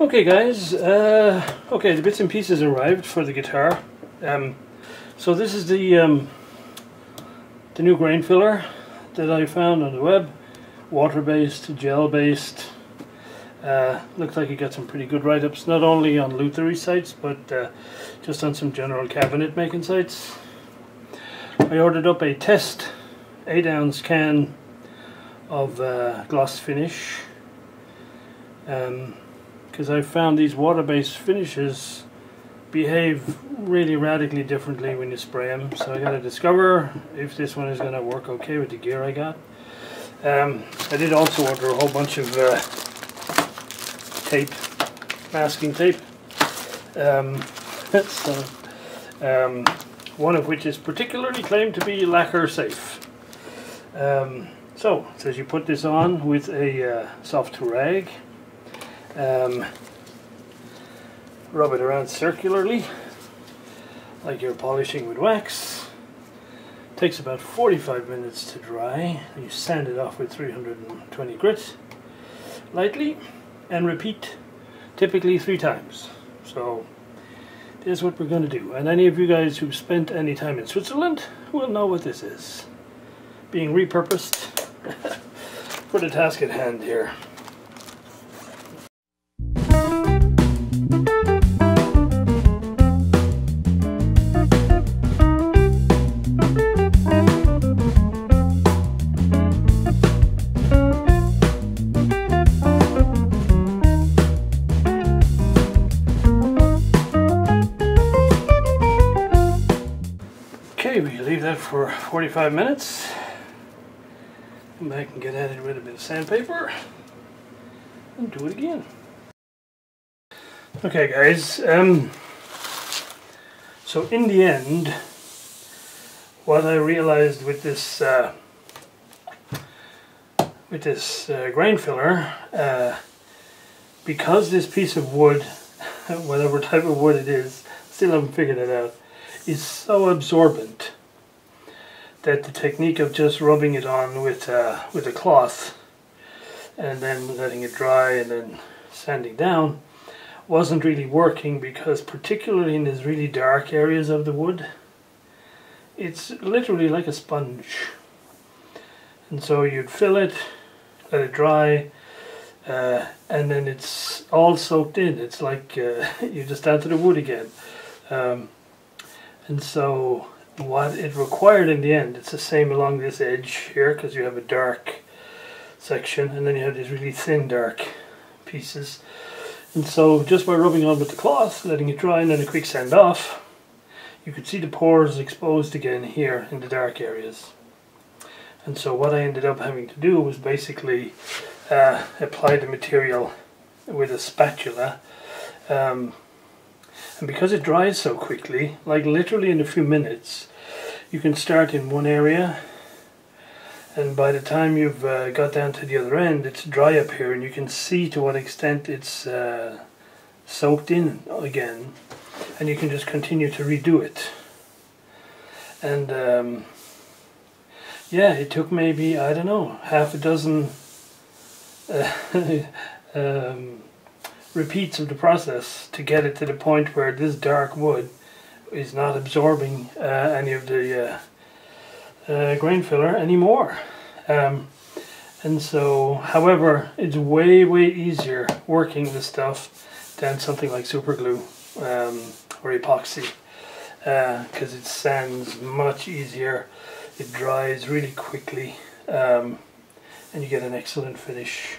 Okay guys, okay, the bits and pieces arrived for the guitar. So this is the new grain filler that I found on the web. Water-based, gel-based. Looks like you got some pretty good write-ups, not only on lutherie sites, but just on some general cabinet making sites. I ordered up a test 8-ounce can of gloss finish. Because I found these water-based finishes behave really radically differently when you spray them, so I got to discover if this one is going to work okay with the gear I got. I did also order a whole bunch of tape, masking tape, one of which is particularly claimed to be lacquer safe. So it says you put this on with a soft rag. Rub it around circularly like you're polishing with wax. Takes about 45 minutes to dry. You sand it off with 320 grit lightly and repeat typically 3 times. So here's what we're going to do, and any of you guys who've spent any time in Switzerland will know what this is being repurposed for the task at hand here. Okay, we leave that for 45 minutes. Come back and get at it with a bit of sandpaper and do it again. Okay guys, so in the end, what I realized with this grain filler, because this piece of wood, whatever type of wood it is, still haven't figured it out, is so absorbent that the technique of just rubbing it on with a cloth and then letting it dry and then sanding down wasn't really working, because particularly in these really dark areas of the wood, it's literally like a sponge. And so you'd fill it, let it dry, and then it's all soaked in. It's like you just add to the wood again. And so what it required in the end, it's the same along this edge here, because you have a dark section and then you have these really thin dark pieces. And so just by rubbing on with the cloth, letting it dry and then a quick sand off, you could see the pores exposed again here in the dark areas. And so what I ended up having to do was basically apply the material with a spatula. And because it dries so quickly, like literally in a few minutes, you can start in one area, and by the time you've got down to the other end, it's dry up here and you can see to what extent it's soaked in again, and you can just continue to redo it. And yeah, it took maybe, I don't know, half a dozen repeats of the process to get it to the point where this dark wood is not absorbing any of the grain filler anymore. And so, however, it's way easier working this stuff than something like super glue or epoxy, because it sands much easier, it dries really quickly, and you get an excellent finish.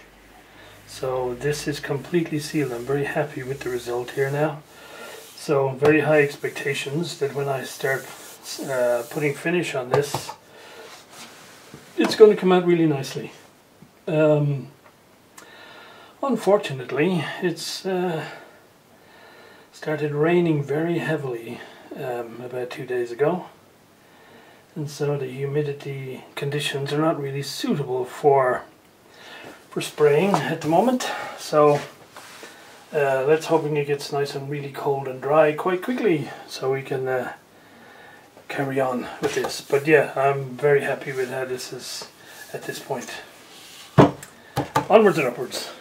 So this is completely sealed. I'm very happy with the result here now. So very high expectations that when I start putting finish on this, it's going to come out really nicely. Unfortunately, it's started raining very heavily about 2 days ago, and so the humidity conditions are not really suitable for spraying at the moment. So let's hoping it gets nice and really cold and dry quite quickly so we can carry on with this. But yeah, I'm very happy with how this is at this point. Onwards and upwards.